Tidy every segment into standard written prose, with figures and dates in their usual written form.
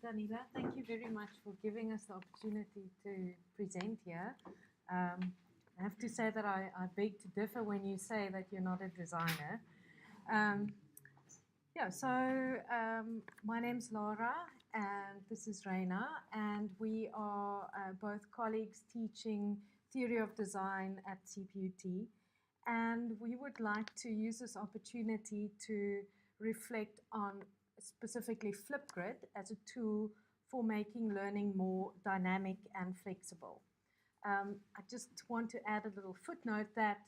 Danila, thank you very much for giving us the opportunity to present here. I have to say that I beg to differ when you say that you're not a designer. My name's Lara and this is Ryna, and we are both colleagues teaching Theory of Design at CPUT, and we would like to use this opportunity to reflect on specifically Flipgrid as a tool for making learning more dynamic and flexible. I just want to add a little footnote that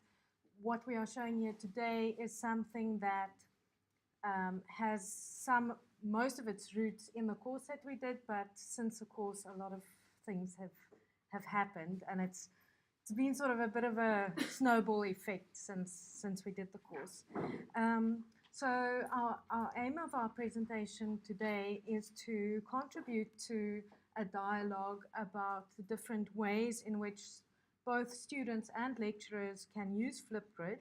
what we are showing here today is something that has most of its roots in the course that we did, but since the course a lot of things have happened, and it's been sort of a bit of a snowball effect since we did the course. So our aim of our presentation today is to contribute to a dialogue about the different ways in which both students and lecturers can use Flipgrid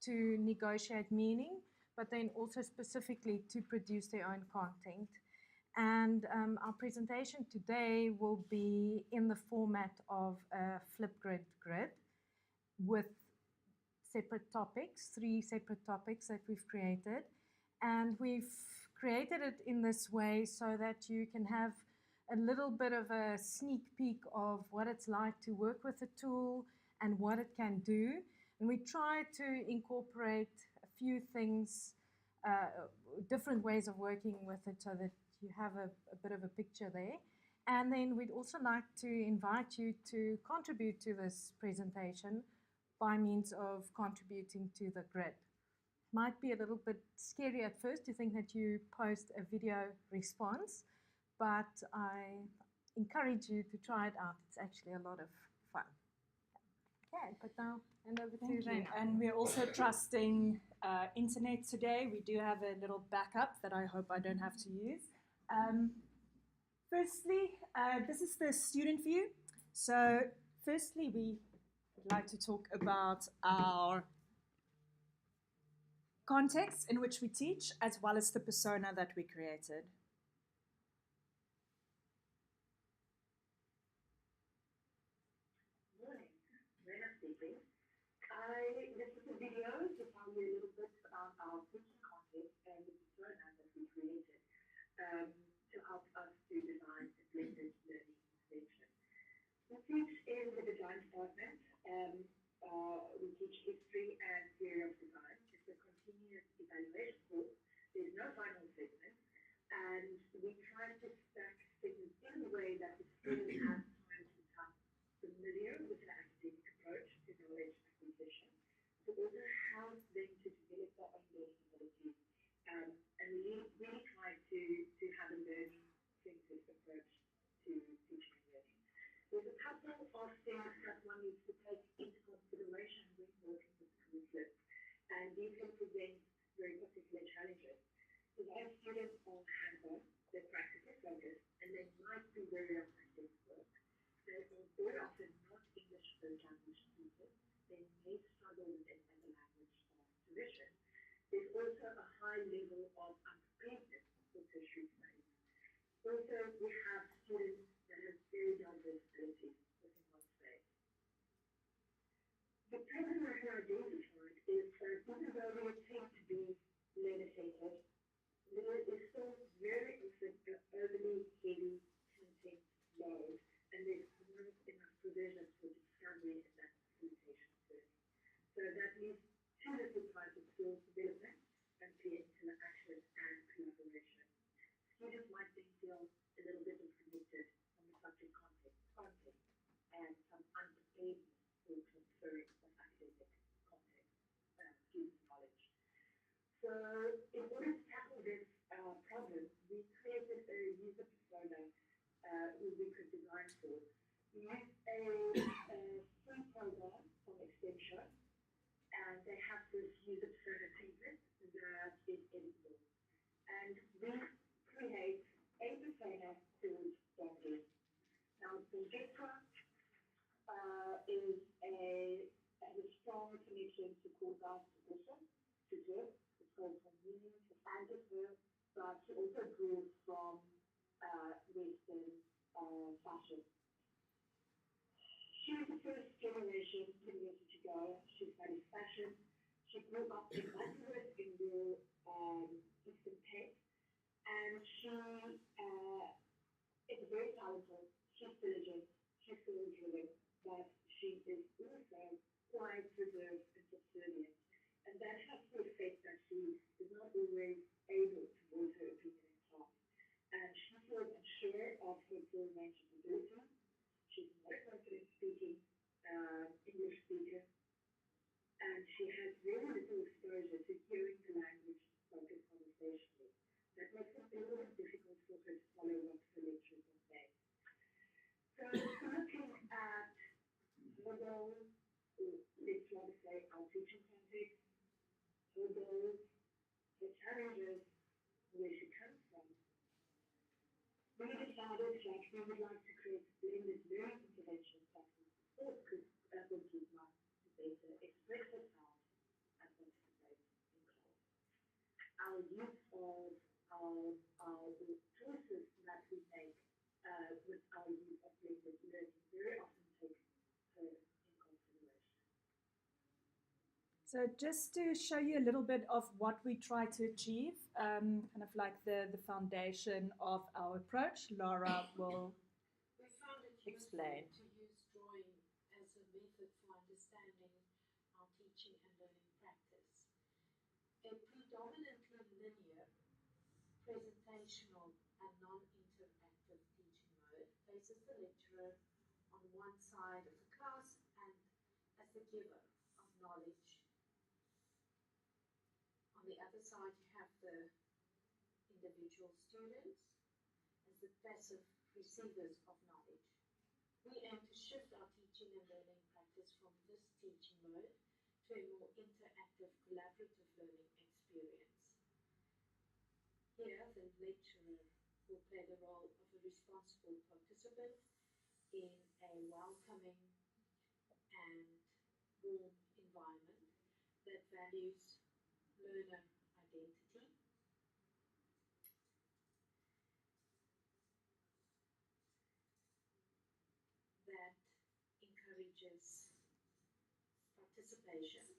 to negotiate meaning, but then also specifically to produce their own content. And our presentation today will be in the format of a Flipgrid grid with separate topics, 3 separate topics that we've created. And we've created it in this way so that you can have a little bit of a sneak peek of what it's like to work with the tool and what it can do. And we try to incorporate a few things, different ways of working with it so that you have a bit of a picture there. And then we'd also like to invite you to contribute to this presentation by means of contributing to the grid. Might be a little bit scary at first to think that you post a video response, but I encourage you to try it out. It's actually a lot of fun. Okay, but now hand over to Ryna. And we're also trusting internet today. We do have a little backup that I hope I don't have to use. Firstly, this is the student view. So firstly, we would like to talk about our context in which we teach, as well as the persona that we created. Morning, Ryna speaking. This is a video to tell you a little bit about our teaching context and the persona that we created to help us to design a blended learning intervention. We teach in the design department. We teach history and theory of design. It's a continuous evaluation course. There's no final segment, and we try to stack segments in a way that the student has time to become familiar with the academic approach to knowledge acquisition, to also help them to develop their own learning abilities. And we really try to have a learning-centered approach to teaching and learning. There's a couple of things that one needs to take into consideration when working with curriculum, and these can present very particular challenges. Design students are hands-on, they're practically focused, and they might be very academic work. They are very often not English first language speakers. They may struggle with it as a language of tuition. There's also a high level of unpreparedness for tertiary studies. Also, we have students that have very diverse abilities within one space. The problem I have identified is that even though we attempt to be learner-centered, there is still very often an overly heavy content load, and there's not enough provision for discovery and that facilitation of learning. So that leaves too little time for skills development and peer interaction and collaboration. Students might then feel a little bit disconnected from the subject content and some unpreparedness for transferring of academic content, student knowledge. So in order to tackle this problem, we created a user persona who we could design for. We used a free program from Extension, and they have this user persona template that is editable. And we create a persona called Donkey. Now, Donkey has a strong connection to Courthouse tradition, to Jeff. It's called convenience and to her, but she also grew from where fashion. She was the first generation university girl. She studied fashion. She grew up in Butterworth in the Eastern Cape, and she is very talented. She's diligent. She's career-driven, but she is also quite reserved and subservient, and that has the effect that she is not always able to voice her opinion in class. And she feels unsure of her full range of ability. She's not a confident speaking English speaker, and she has very little exposure to hearing the language spoken conversationally. That makes it a little bit difficult for her to follow what her lecturers are saying. So, looking at her goals, let's rather say our teaching context, her goals, her challenges, where she comes from, we decided that we would like to create blended learning interventions that would support Guzman to better express herself and participate in class. Our use of the choices that we make with our use of blended learning very often takes her in consideration. So just to show you a little bit of what we try to achieve, kind of like the foundation of our approach, Lara will We found it explain. useful to use drawing as a method for understanding our teaching and learning practice. A predominantly linear, presentational and non-interactive teaching mode places the lecturer on one side of the class and as the giver of knowledge. On the other side, you have the individual students as the passive receivers of knowledge. We aim to shift our teaching and learning practice from this teaching mode to a more interactive, collaborative learning experience. Here, the lecturer will play the role of a responsible participant in a welcoming and warm environment that values learner identity, that encourages participation.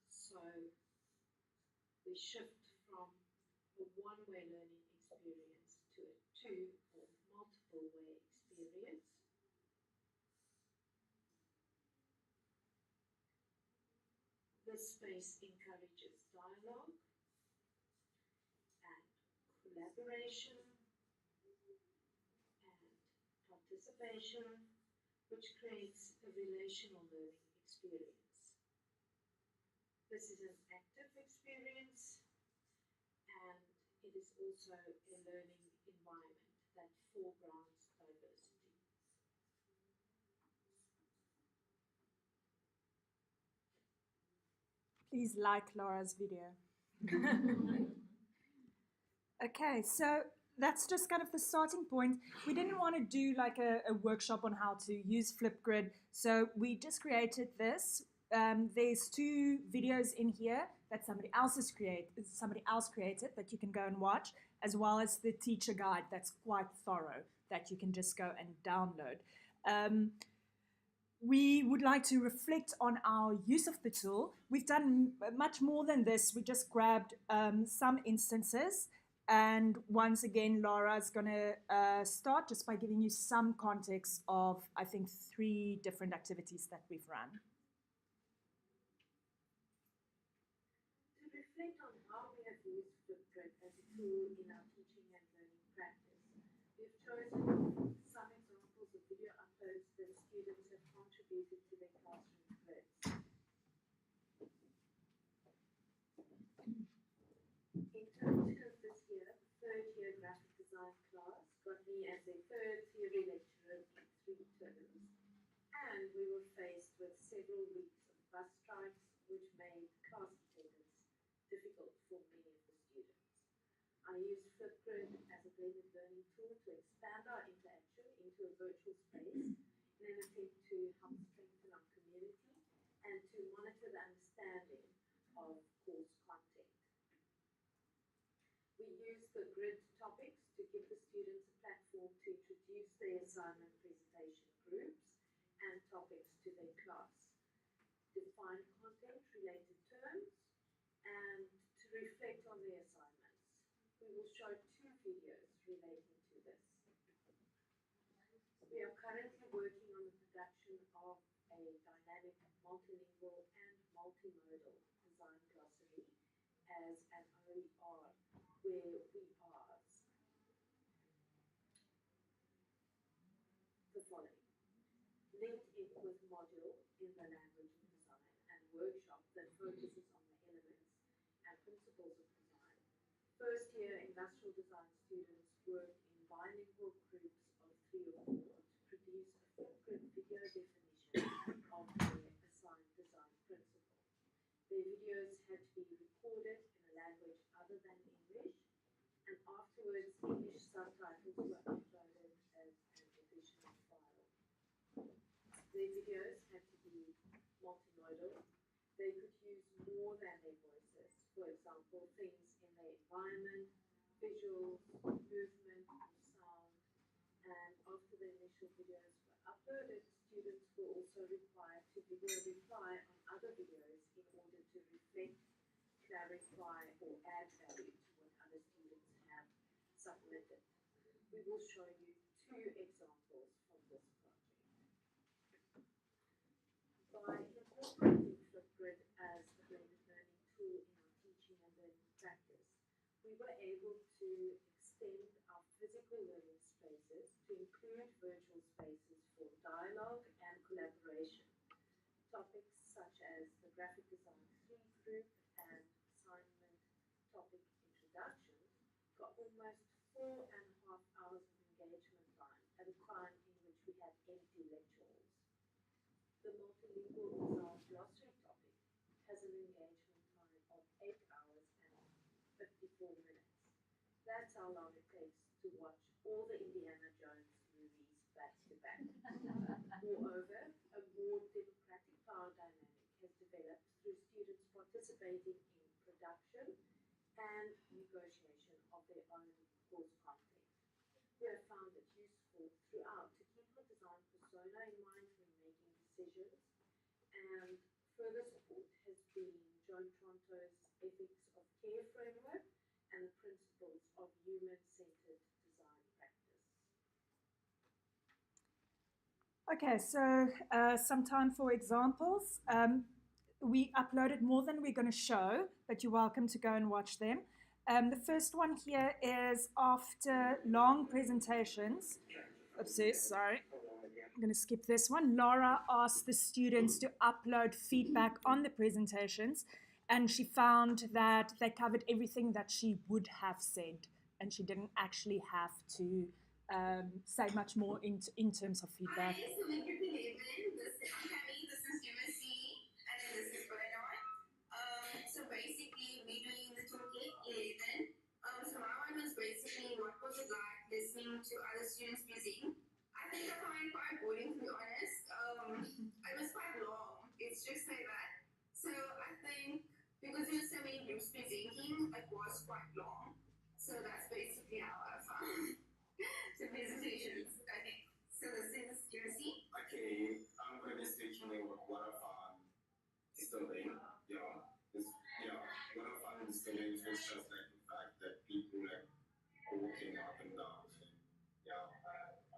So we shift from a one-way learning experience to a two or multiple-way experience. This space encourages dialogue and collaboration and participation, which creates a relational learning experience. This is an active experience, and it is also a learning environment that foregrounds diversity. Please like Laura's video. Okay, so that's just kind of the starting point. We didn't want to do like a workshop on how to use Flipgrid, so we just created this. There's 2 videos in here that somebody else created that you can go and watch, as well as the teacher guide that's quite thorough that you can just go and download. We would like to reflect on our use of the tool. We've done much more than this. We just grabbed some instances. And once again, Laura's going to start just by giving you some context of, I think, 3 different activities that we've run. To reflect on how we have used Flipgrid as a tool in our teaching and learning practice, we've chosen some examples of video uploads that students have contributed to their classroom grids. In terms of this year, the 3rd year graphic design class got me as a 3rd theory lecturer in 3 terms, and we were faced with several weeks of bus strikes, which made class attendance difficult for many of the students. I used Flipgrid as a blended learning tool to expand our interaction into a virtual space in an attempt to help strengthen our community and to monitor the understanding of course content. We used the grid topics to give the students a platform to introduce their assignment presentation groups and topics to their class, define content-related terms, and to reflect on their assignments. We will show 2 videos relating to this. We are currently working on the production of a dynamic, multilingual, and multimodal design glossary as an OER, where we are the following. Linked in with module in the language of design and workshop that focuses on the elements and principles of design. First year industrial design students worked in bilingual groups of 3 or 4 to produce a Flipgrid video definition of their assigned design principle. Their videos had to be recorded in a language other than English, and afterwards English subtitles were uploaded as an additional file. Their videos had to be multimodal. They could use more than their voices. For example, things in their environment, visuals, movement, or sound. And after the initial videos were uploaded, students were also required to video reply on other videos in order to reflect, clarify, or add value to what other students have submitted. We will show you 2 examples from this project. By incorporating Flipgrid as a blended learning tool in our teaching and learning practice, we were able to extend our physical learning spaces to include virtual spaces for dialogue and collaboration. Topics such as the graphic design 3 group and assignment topic introduction got almost 4.5 hours of engagement time at a time in which we had empty lecture halls. The multilingual design glossary topic has an engagement time of 8 hours and 54 minutes. That's how long it takes to watch all the Indiana Jones movies back to back. Moreover, a more democratic power dynamic has developed through students participating in production and negotiation of their own course content. We have found it useful throughout to keep the design persona in mind when making decisions, and further support has been Joan Tronto's Ethics of Care framework and the principles of human-centered design practice. Okay, so some time for examples. We uploaded more than we're going to show, but you're welcome to go and watch them. The first one here is after long presentations. Oops, sorry. I'm going to skip this one. Laura asked the students to upload feedback on the presentations, and she found that they covered everything that she would have said, and she didn't actually have to say much more in terms of feedback. Hi, so we get the label. This is Tammy, this is Jimmy, and then this is Bernard. So basically, we're doing the toolkit 11. So my one was basically what was it like listening to other students present. I think I find it quite boring, to be honest. It was quite long. Let's just say that. So I think because there were so many groups presenting, it was quite long. So that's basically how I found the presentations, I think. So this is Jersey. Okay, I'm going to be speaking what I found disturbing. What I found disturbing was just like the fact that people like walking up and down.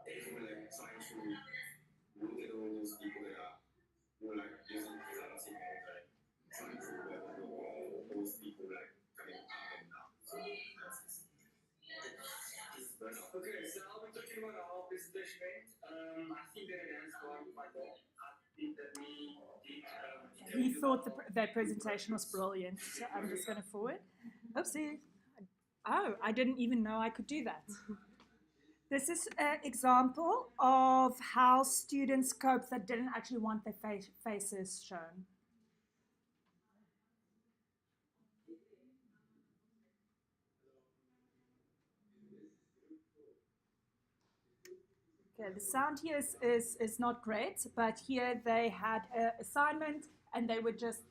People like trying to look at all those people that are who like using presenting all like trying to all those people like coming up and down. So that's Okay, so I'll be talking about our presentation. I think that it has gone quite well. I think that we did. He thought their presentation was brilliant, so I'm just going to forward. Oopsie. Oh, I didn't even know I could do that. This is an example of how students cope that didn't actually want their faces shown. Okay, the sound here is not great, but here they had an assignment and they were just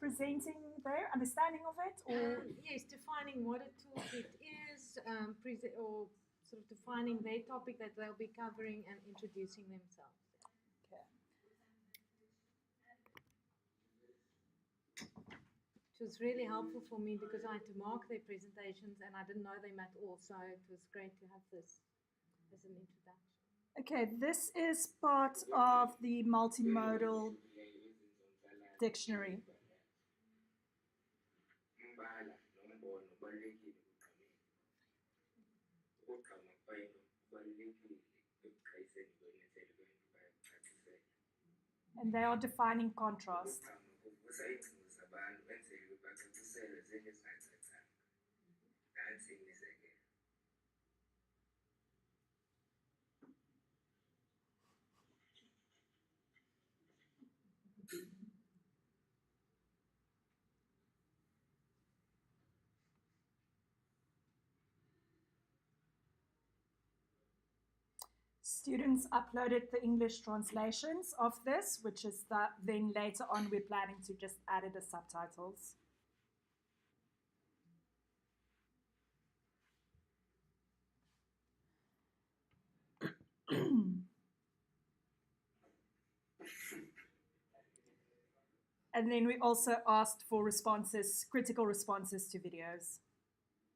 presenting their understanding of it, or yes, defining what a toolkit is, or sort of defining their topic that they'll be covering and introducing themselves. Okay. Which was really helpful for me because I had to mark their presentations and I didn't know them at all. So it was great to have this as an introduction. Okay, this is part of the multimodal dictionary. And they are defining contrast. Students uploaded the English translations of this, which is that then later on we're planning to just add it as subtitles. And then we also asked for responses, critical responses to videos.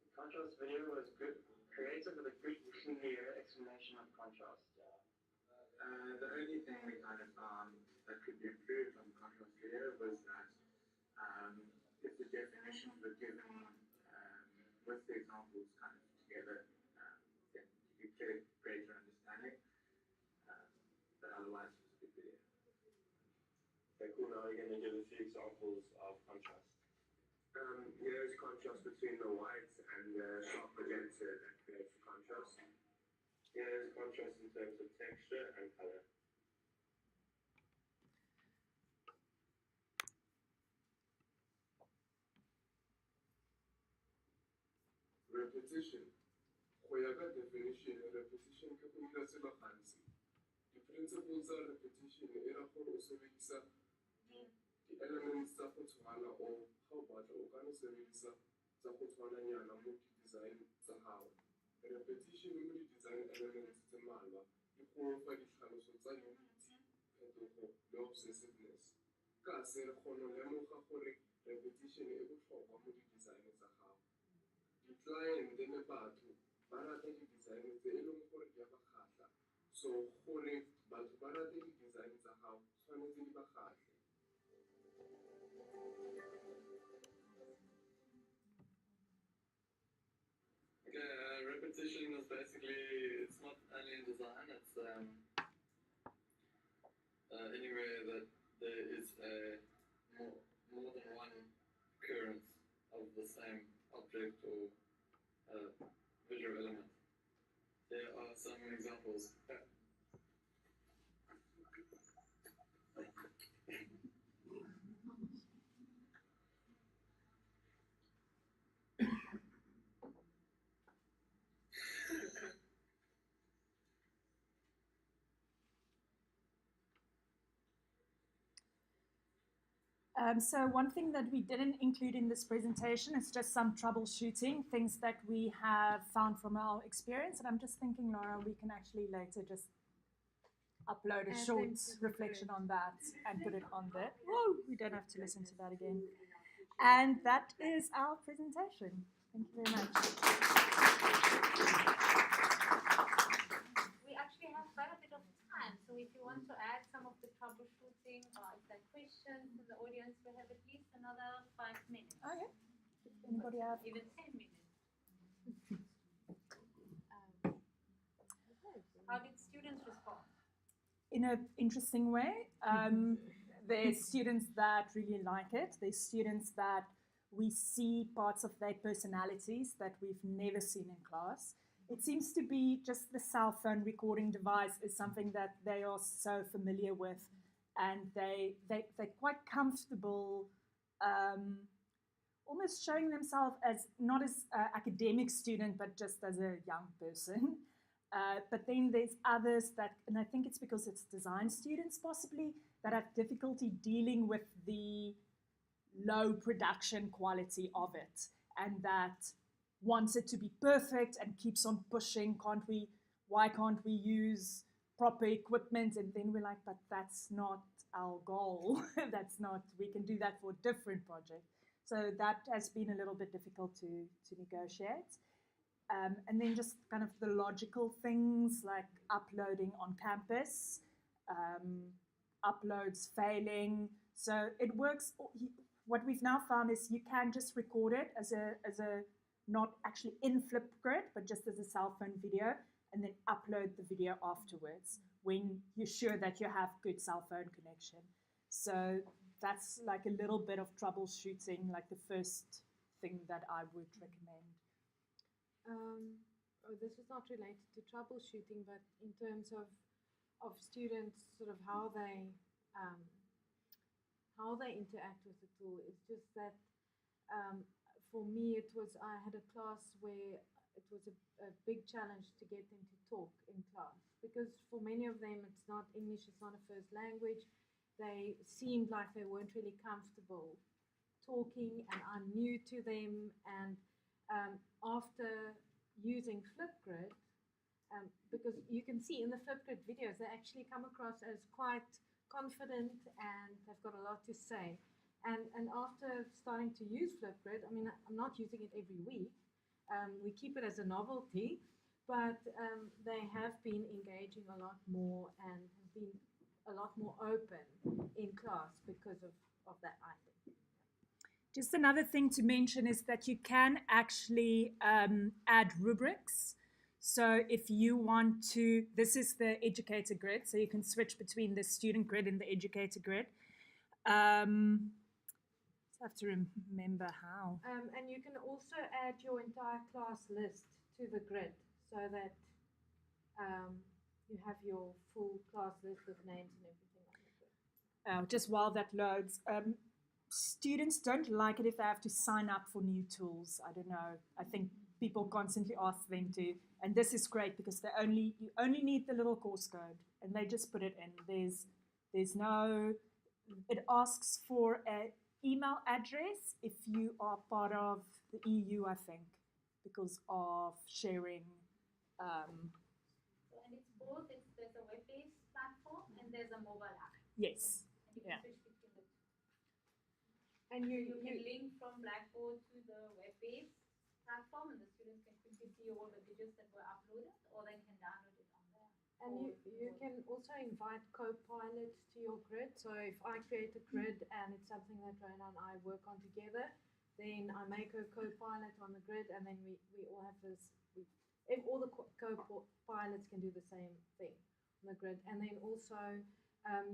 The contrast video was good, creative with a good, clear explanation of contrast. The only thing we kind of found that could be improved on the contrast video was that if the definitions were given with the examples kind of together, then you could get a greater understanding. But otherwise, it was a good video. Okay, cool. Now we're going to give a few examples of contrast. Here's contrast between the white and the sharp magenta that creates the contrast. Here's contrast in terms of texture and color. Repetition. Go ya ka definition, repetition ke go dira selo gantsi. Di-principles tsa repetition e ra gore o sebedisa di-elements tsa go tshwana o ga o batla o ka no sebedisa tsa go tshwananyana mo di-design tsa gago. Repetition mo di-design elements tse mmalwa di go fa ditlhaloso tsa unity, phetogo le obsessiveness. Ka se re kgona go lemoga gore repetition e botlhokwa mo di-design tsa gago. Di-client le batho ba rata di-design tse e leng gore di a ba kgatlha. So gore batho ba rate di-design tsa gago tshwanetse di ba kgatlhe. Okay, repetition is basically, it's not only in design, it's anywhere that there is a more than one occurrence of the same object or visual element. There are some examples. So one thing that we didn't include in this presentation is just some troubleshooting, things that we have found from our experience. And I'm just thinking, Laura, we can actually later just upload a short reflection on that and put it on there. Whoa, we don't have to listen to that again. And that is our presentation. Thank you very much. We actually have quite a bit of time, so if you want to add some of the troubleshooting or if there are questions in the audience, we have at least another 5 minutes. Okay. Does anybody have? Even 10 minutes. How did students respond? In an interesting way. There's students that really like it. There's students that we see parts of their personalities that we've never seen in class. It seems to be just the cell phone recording device is something that they are so familiar with, and they're quite comfortable almost showing themselves as not as an academic student, but just as a young person. But then there's others that, and I think it's because it's design students possibly, that have difficulty dealing with the low production quality of it, and that wants it to be perfect and keeps on pushing. Why can't we use proper equipment? And then we're like, but that's not our goal. We can do that for a different project. So that has been a little bit difficult to negotiate. And then just kind of the logical things like uploading on campus, uploads failing. So it works. What we've now found is you can just record it as a not actually in Flipgrid, but just as a cell phone video, and then upload the video afterwards when you're sure that you have good cell phone connection. So that's like a little bit of troubleshooting, like the first thing that I would recommend. This is not related to troubleshooting, but in terms of students, sort of how they interact with the tool. It's just that for me, I had a class where it was a big challenge to get them to talk in class, because for many of them it's not English, it's not a first language. They seemed like they weren't really comfortable talking, and I'm new to them. And after using Flipgrid, because you can see in the Flipgrid videos, they actually come across as quite confident and they've got a lot to say. And after starting to use Flipgrid, I mean, I'm not using it every week. We keep it as a novelty, but they have been engaging a lot more and have been a lot more open in class because of that, I think. Just another thing to mention is that you can actually add rubrics. So if you want to, this is the educator grid, so you can switch between the student grid and the educator grid. I have to remember how. And you can also add your entire class list to the grid so that you have your full class list with names and everything on the grid. Just while that loads. Students don't like it if they have to sign up for new tools. I don't know. I think people constantly ask them to. And this is great because you only need the little course code and they just put it in. There's no, it asks for an email address if you are part of the EU, I think, because of sharing. So, and it's both, there's a web-based platform and there's a mobile app. Yes. And you can switch between the two. And you can link from Blackboard to the web-based platform, and the students can quickly see all the videos that were uploaded, or they can download it on there. And you can also invite co-pilots to your grid. So if I create a grid and it's something that Ryna and I work on together, then I make a co-pilot on the grid, and then we all have this. If all the co-pilots can do the same thing on the grid, and then also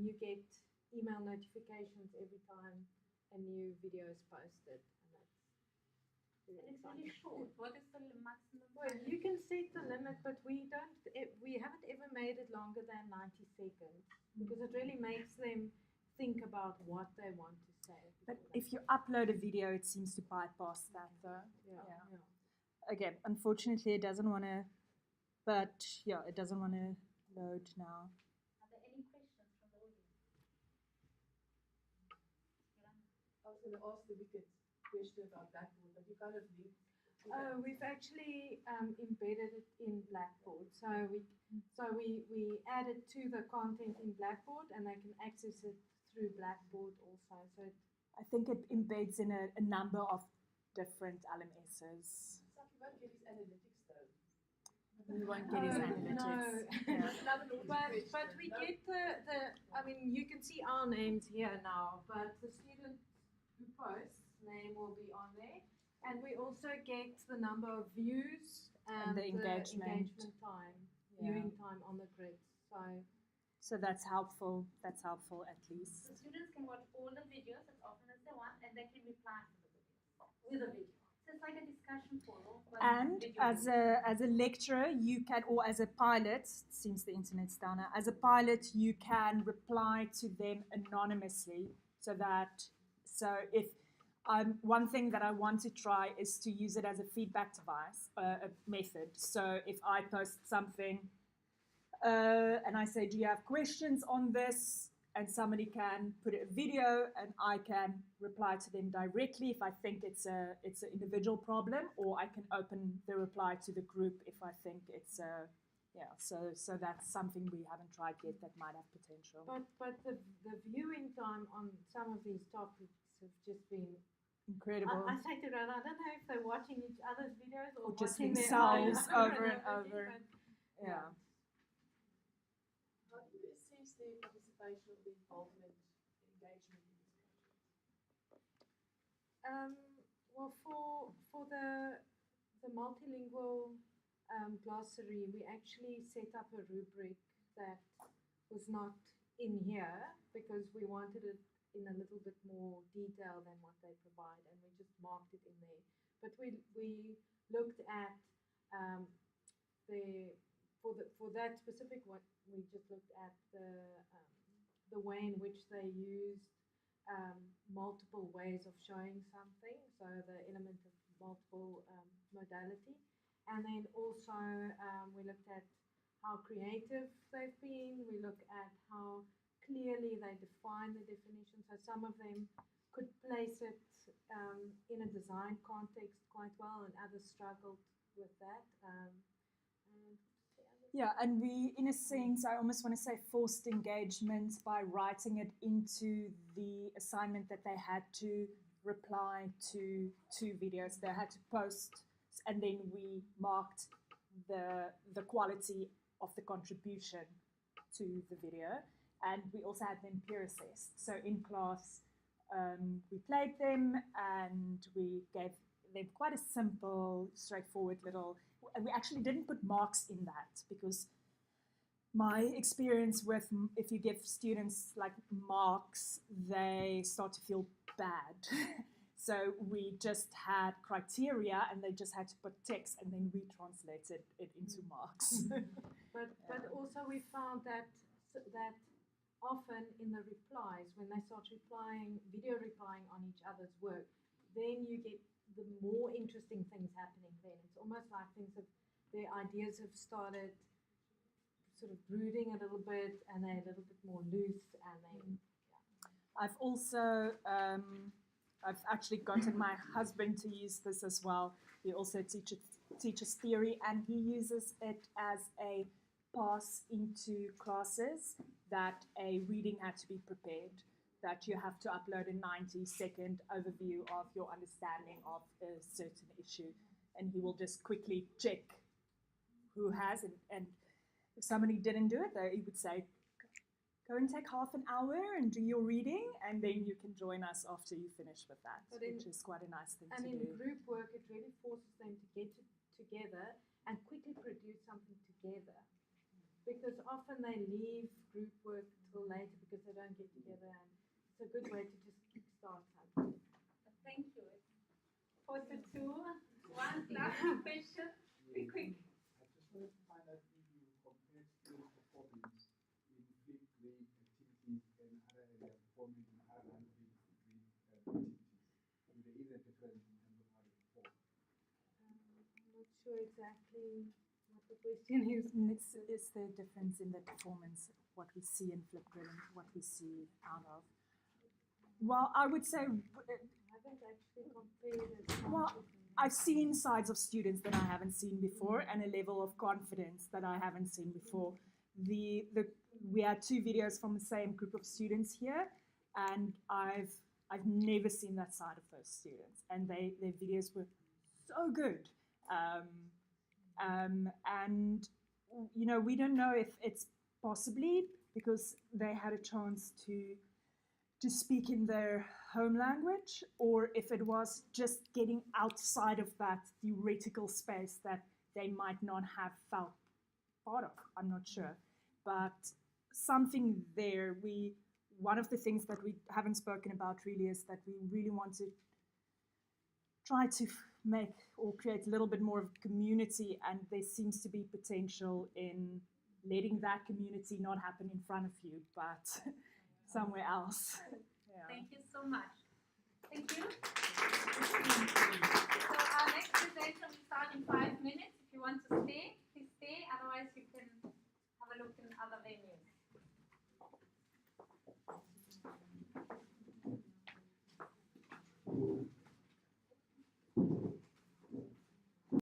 you get email notifications every time a new video is posted. And it's really short. What is the maximum? Well, you can set the limit, but we haven't ever made it longer than 90 seconds because it really makes them think about what they want to say. But if you upload a video, it seems to bypass that, though. Yeah. Again, unfortunately, it doesn't want to. But yeah, it doesn't want to load now. Are there any questions from the audience? I was going to ask the wicked question about Blackboard, but you kind of knew. We've actually embedded it in Blackboard. So we added to the content in Blackboard, and they can access it through Blackboard also. So I think it embeds in a number of different LMSs. So you won't get his analytics though. We won't get his analytics. No. but we get the. I mean, you can see our names here now, but the student who posts name will be on there, and we also get the number of views and the engagement time, viewing time on the grid. So that's helpful. That's helpful at least. So students can watch all the videos as often as they want, and they can reply to the video with a video. So it's like a discussion forum. And as a lecturer, you can, or as a pilot, since the internet's down now, as a pilot, you can reply to them anonymously, so if one thing that I want to try is to use it as a feedback device, a method. So if I post something and I say, do you have questions on this? and somebody can put a video and I can reply to them directly if I think it's an individual problem, or I can open the reply to the group if I think it's a, so that's something we haven't tried yet that might have potential. But the viewing time on some of these topics have just been incredible. I say to Ryna, I don't know if they're watching each other's videos or just watching themselves their own over and over. Yeah. How do you assess the participation of the involvement, engagement in these projects? Well, for the multilingual glossary, we actually set up a rubric that was not in here because we wanted it in a little bit more detail than what they provide, and we just marked it in there. But we looked at for that specific one, we just looked at the way in which they used multiple ways of showing something, so the element of multiple modality. And then also we looked at how creative they've been. We looked at how clearly they define the definition. So some of them could place it in a design context quite well, and others struggled with that. Yeah, and we, in a sense, I almost want to say forced engagement by writing it into the assignment that they had to reply to 2 videos. They had to post, and then we marked the quality of the contribution to the video. And we also had them peer assessed. So in class, we played them and we gave them quite a simple, straightforward little, and we actually didn't put marks in that because my experience with, if you give students like marks, they start to feel bad. So we just had criteria and they just had to put text, and then we translated it into marks. But also we found that often in the replies, when they start video replying on each other's work, then you get the more interesting things happening then. It's almost like their ideas have started sort of brooding a little bit, and they're a little bit more loose, and they, I've also, I've actually gotten my husband to use this as well. He also teaches theory, and he uses it as a pass into classes that a reading had to be prepared, that you have to upload a 90-second overview of your understanding of a certain issue, and he will just quickly check who has, and if somebody didn't do it, he would say, go and take half an hour and do your reading, and then you can join us after you finish with that, which is quite a nice thing to do. And in group work, it really forces them to get together and quickly produce something together. Because often they leave group work till later because they don't get together, and it's a good way to just kickstart something. Thank you. For the 2, 1 last question, be quick. I just wanted to find out if you compared student performance in Flipgrid activities and other area performance in other non-Flipgrid activities. And there is a difference in terms of how they perform. I'm not sure exactly what the question is. It's the difference in the performance, what we see in Flipgrid and what we see out of. Well, I would say, I haven't actually compared it. well, I've seen sides of students that I haven't seen before, and a level of confidence that I haven't seen before. We had 2 videos from the same group of students here, and I've never seen that side of those students, and their videos were so good. And you know, we don't know if it's possibly because they had a chance to speak in their home language, or if it was just getting outside of that theoretical space that they might not have felt part of. I'm not sure. But something there, one of the things that we haven't spoken about really is that we really want to try to make or create a little bit more of a community, and there seems to be potential in letting that community not happen in front of you, but somewhere else. Yeah. Thank you so much.